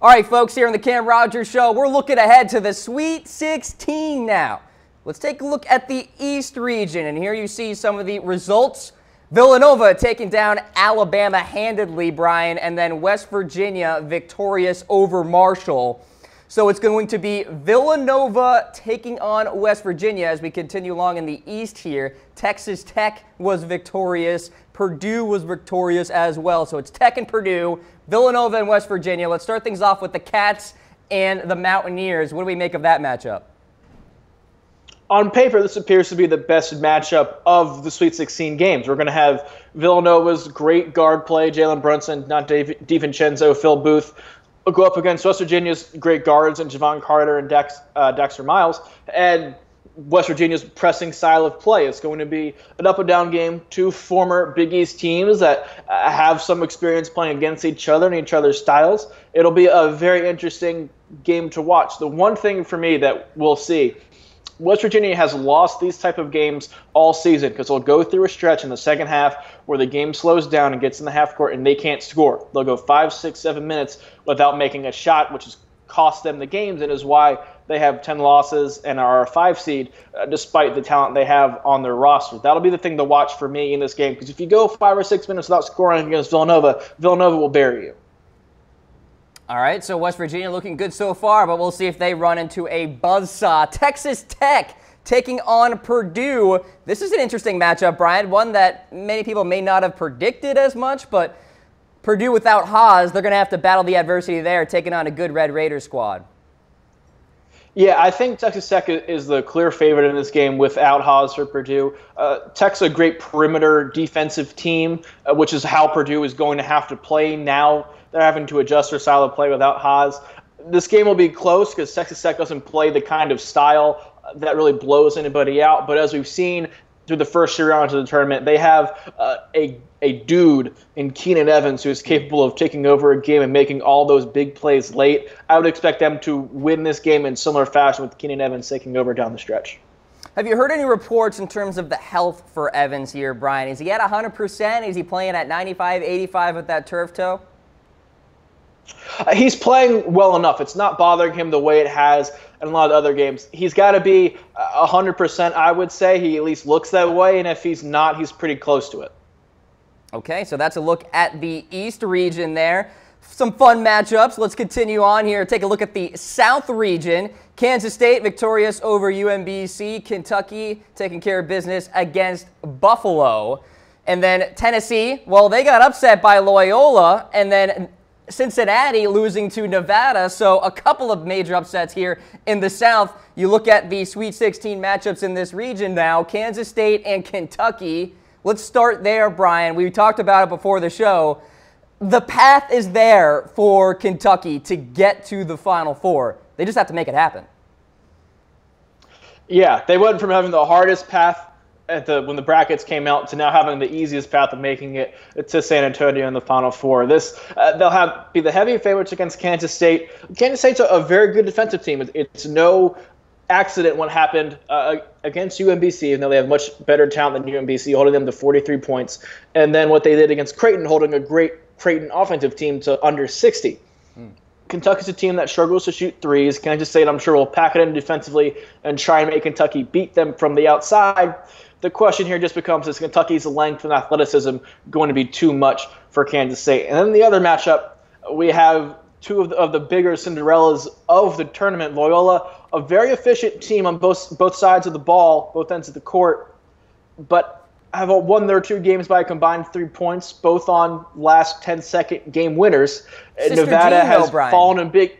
All right, folks, here on the Cam Rogers Show, we're looking ahead to the Sweet 16 now. Let's take a look at the East region, and here you see some of the results. Villanova taking down Alabama handedly, Brian, and then West Virginia victorious over Marshall. So it's going to be Villanova taking on West Virginia as we continue along in the East here. Texas Tech was victorious. Purdue was victorious as well. So it's Tech and Purdue, Villanova and West Virginia. Let's start things off with the Cats and the Mountaineers. What do we make of that matchup? On paper, this appears to be the best matchup of the Sweet 16 games. We're going to have Villanova's great guard play, Jalen Brunson, not DiVincenzo, Phil Booth, go up against West Virginia's great guards and Javon Carter and Dexter Miles, and West Virginia's pressing style of play. It's going to be an up-and-down game, two former Big East teams that have some experience playing against each other and each other's styles. It'll be a very interesting game to watch. The one thing for me that we'll see, West Virginia has lost these type of games all season because they'll go through a stretch in the second half where the game slows down and gets in the half court and they can't score. They'll go 5, 6, 7 minutes without making a shot, which has cost them the games and is why they have 10 losses and are a 5 seed despite the talent they have on their roster. That'll be the thing to watch for me in this game because if you go 5 or 6 minutes without scoring against Villanova, Villanova will bury you. All right, so West Virginia looking good so far, but we'll see if they run into a buzzsaw. Texas Tech taking on Purdue. This is an interesting matchup, Brian, one that many people may not have predicted as much, but Purdue without Haas, they're going to have to battle the adversity there, taking on a good Red Raiders squad. Yeah, I think Texas Tech is the clear favorite in this game without Haas for Purdue. Tech's a great perimeter defensive team, which is how Purdue is going to have to play now. They're having to adjust their style of play without Haas. This game will be close because Texas Tech doesn't play the kind of style that really blows anybody out. But as we've seen through the first 3 rounds of the tournament, they have a dude in Keenan Evans who is capable of taking over a game and making all those big plays late. I would expect them to win this game in similar fashion with Keenan Evans taking over down the stretch. Have you heard any reports in terms of the health for Evans here, Brian? Is he at 100%? Is he playing at 95, 85 with that turf toe? He's playing well enough. It's not bothering him the way it has in a lot of other games. He's got to be 100%, I would say. He at least looks that way, and if he's not, he's pretty close to it. Okay, so that's a look at the East region there. Some fun matchups. Let's continue on here. Take a look at the South region. Kansas State victorious over UMBC. Kentucky taking care of business against Buffalo. And then Tennessee, well, they got upset by Loyola, and then Cincinnati losing to Nevada, so a couple of major upsets here in the South. You look at the Sweet 16 matchups in this region now, Kansas State and Kentucky. Let's start there, Brian. We talked about it before the show. The path is there for Kentucky to get to the Final Four. They just have to make it happen. Yeah, they went from having the hardest path when the brackets came out to now having the easiest path of making it to San Antonio in the Final Four. They'll be the heavy favorites against Kansas State. Kansas State's a very good defensive team. It's no accident what happened against UMBC, even though they have much better talent than UMBC, holding them to 43 points. And then what they did against Creighton, holding a great Creighton offensive team to under 60. Kentucky's a team that struggles to shoot threes. Kansas State, I'm sure, will pack it in defensively and try and make Kentucky beat them from the outside. The question here just becomes, is Kentucky's length and athleticism going to be too much for Kansas State? And then the other matchup, we have two of the bigger Cinderellas of the tournament. Loyola, a very efficient team on both sides of the ball, both ends of the court, but have won their 2 games by a combined 3 points, both on last 10-second game winners. Nevada has fallen in big...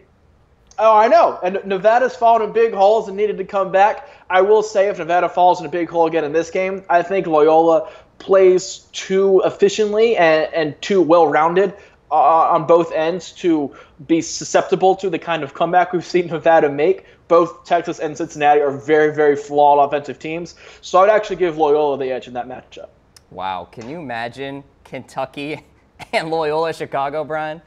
Oh, I know. And Nevada's fallen in big holes and needed to come back. I will say if Nevada falls in a big hole again in this game, I think Loyola plays too efficiently and too well-rounded on both ends to be susceptible to the kind of comeback we've seen Nevada make. Both Texas and Cincinnati are very, very flawed offensive teams. So I would actually give Loyola the edge in that matchup. Wow. Can you imagine Kentucky and Loyola Chicago, Brian?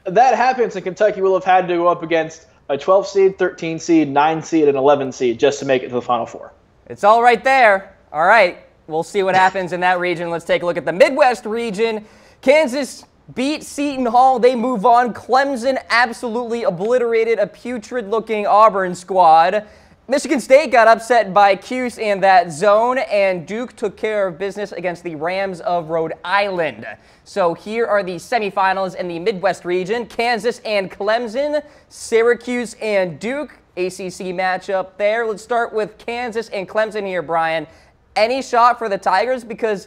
That happens, and Kentucky will have had to go up against a 12 seed, 13 seed, 9 seed, and 11 seed just to make it to the Final Four. It's all right there. All right. We'll see what happens in that region. Let's take a look at the Midwest region. Kansas beat Seton Hall. They move on. Clemson absolutely obliterated a putrid-looking Auburn squad. Michigan State got upset by Cuse and that zone, and Duke took care of business against the Rams of Rhode Island. So here are the semifinals in the Midwest region. Kansas and Clemson, Syracuse and Duke, ACC matchup there. Let's start with Kansas and Clemson here, Brian. Any shot for the Tigers? Because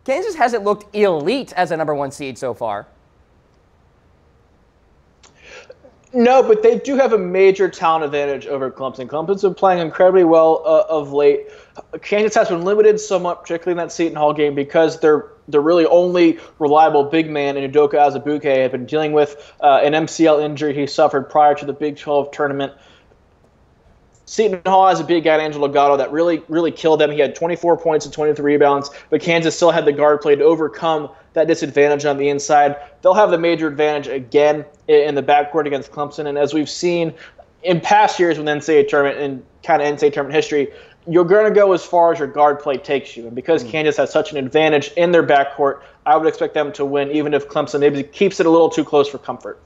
Kansas hasn't looked elite as a #1 seed so far. No, but they do have a major talent advantage over Clemson. Clemson's been playing incredibly well of late. Kansas has been limited somewhat, particularly in that Seton Hall game, because they're really only reliable big man in Udoka Azubuike had been dealing with an MCL injury he suffered prior to the Big 12 tournament. Seton Hall has a big guy, Angelo Gatto, that really killed them. He had 24 points and 23 rebounds, but Kansas still had the guard play to overcome that disadvantage on the inside. They'll have the major advantage again in the backcourt against Clemson, and as we've seen in past years with NCAA tournament and kind of NCAA tournament history, you're going to go as far as your guard play takes you. And because Kansas has such an advantage in their backcourt, I would expect them to win, even if Clemson maybe keeps it a little too close for comfort.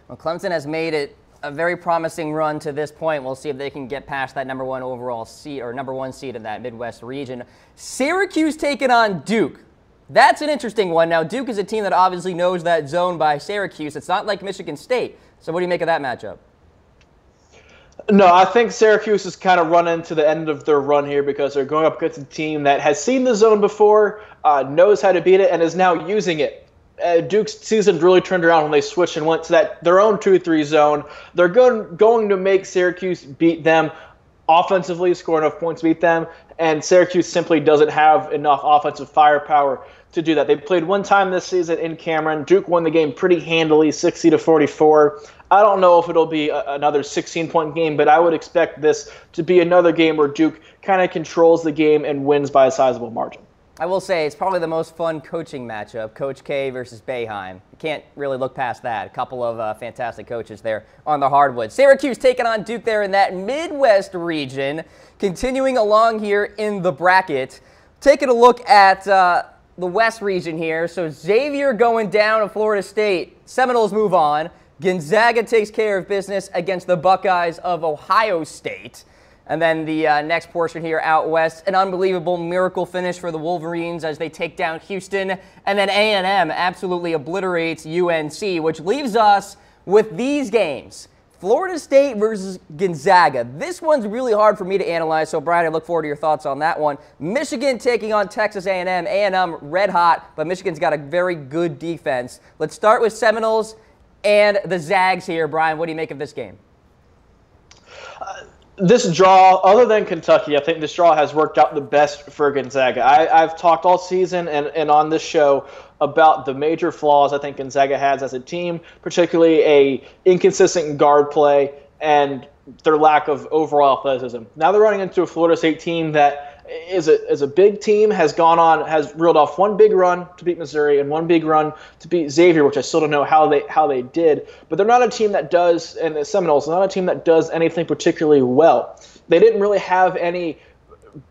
Well, Clemson has made it a very promising run to this point. We'll see if they can get past that #1 overall seed or #1 seed in that Midwest region. Syracuse taking on Duke. That's an interesting one. Now, Duke is a team that obviously knows that zone by Syracuse. It's not like Michigan State. So what do you make of that matchup? No, I think Syracuse is kind of run into the end of their run here because they're going up against a team that has seen the zone before, knows how to beat it, and is now using it. Duke's season really turned around when they switched and went to their own 2-3 zone. They're going to make Syracuse beat them offensively, score enough points to beat them, and Syracuse simply doesn't have enough offensive firepower to do that. They played one time this season in Cameron. Duke won the game pretty handily, 60-44. I don't know if it'll be another 16-point game, but I would expect this to be another game where Duke kind of controls the game and wins by a sizable margin. I will say it's probably the most fun coaching matchup, Coach K versus Boeheim. You can't really look past that. A couple of fantastic coaches there on the hardwood. Syracuse taking on Duke there in that Midwest region. Continuing along here in the bracket, taking a look at the West region here. So Xavier going down to Florida State. Seminoles move on. Gonzaga takes care of business against the Buckeyes of Ohio State. And then the next portion here out west, an unbelievable miracle finish for the Wolverines as they take down Houston. And then A&M absolutely obliterates UNC, which leaves us with these games. Florida State versus Gonzaga. This one's really hard for me to analyze, so Brian, I look forward to your thoughts on that one. Michigan taking on Texas A&M. A&M red hot, but Michigan's got a very good defense. Let's start with Seminoles and the Zags here. Brian, what do you make of this game? This draw, other than Kentucky, I think this draw has worked out the best for Gonzaga. I've talked all season and on this show about the major flaws I think Gonzaga has as a team, particularly a inconsistent guard play and their lack of overall athleticism. Now they're running into a Florida State team that is a big team, has reeled off one big run to beat Missouri and one big run to beat Xavier, which I still don't know how they did. But they're not a team that does, and the Seminoles, not a team that does anything particularly well. They didn't really have any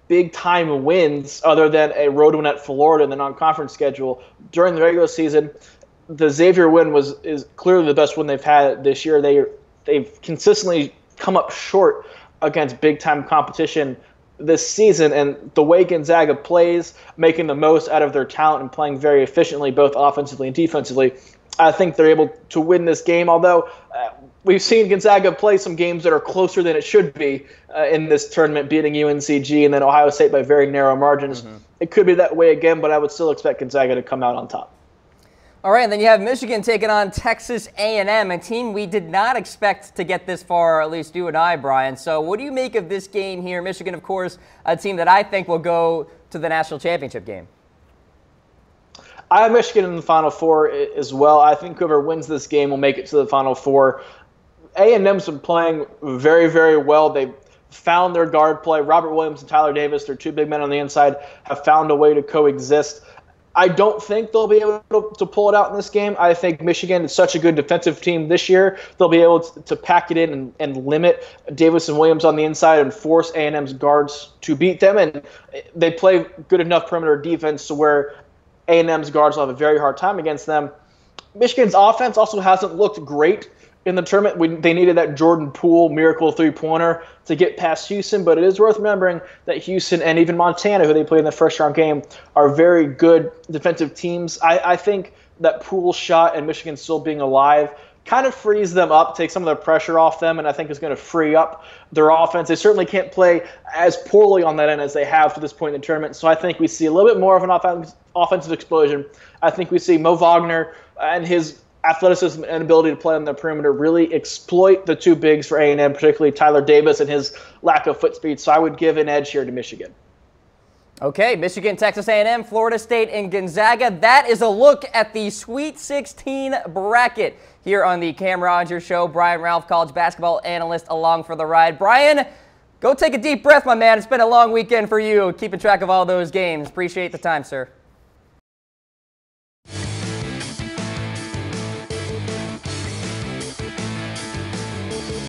big-time wins other than a road win at Florida in the non-conference schedule during the regular season. The Xavier win is clearly the best win they've had this year. They've consistently come up short against big-time competition this season, and the way Gonzaga plays, making the most out of their talent and playing very efficiently, both offensively and defensively, I think they're able to win this game, although we've seen Gonzaga play some games that are closer than it should be in this tournament, beating UNCG and then Ohio State by very narrow margins. Mm-hmm. It could be that way again, but I would still expect Gonzaga to come out on top. All right, and then you have Michigan taking on Texas A&M, a team we did not expect to get this far, or at least you and I, Brian. So what do you make of this game here? Michigan, of course, a team that I think will go to the national championship game. I have Michigan in the Final Four as well. I think whoever wins this game will make it to the Final Four. A&M's been playing very, very well. They've found their guard play. Robert Williams and Tyler Davis, their two big men on the inside, have found a way to coexist. I don't think they'll be able to pull it out in this game. I think Michigan is such a good defensive team this year. They'll be able to pack it in and limit Davis and Williams on the inside and force A&M's guards to beat them. And they play good enough perimeter defense to where A&M's guards will have a very hard time against them. Michigan's offense also hasn't looked great in the tournament. They needed that Jordan Poole miracle three-pointer to get past Houston, but it is worth remembering that Houston and even Montana, who they played in the first-round game, are very good defensive teams. I think that Poole shot and Michigan still being alive kind of frees them up, takes some of the pressure off them, and I think is going to free up their offense. They certainly can't play as poorly on that end as they have to this point in the tournament, so I think we see a little bit more of an offensive explosion. I think we see Mo Wagner and his athleticism and ability to play on the perimeter really exploit the two bigs for A&M, particularly Tyler Davis and his lack of foot speed, so I would give an edge here to Michigan. Okay, Michigan, Texas A&M, Florida State, and Gonzaga. That is a look at the Sweet 16 bracket here on the Cam Rogers Show. Brian Ralph, college basketball analyst, along for the ride. Brian, go take a deep breath, my man. It's been a long weekend for you, keeping track of all those games. Appreciate the time, sir.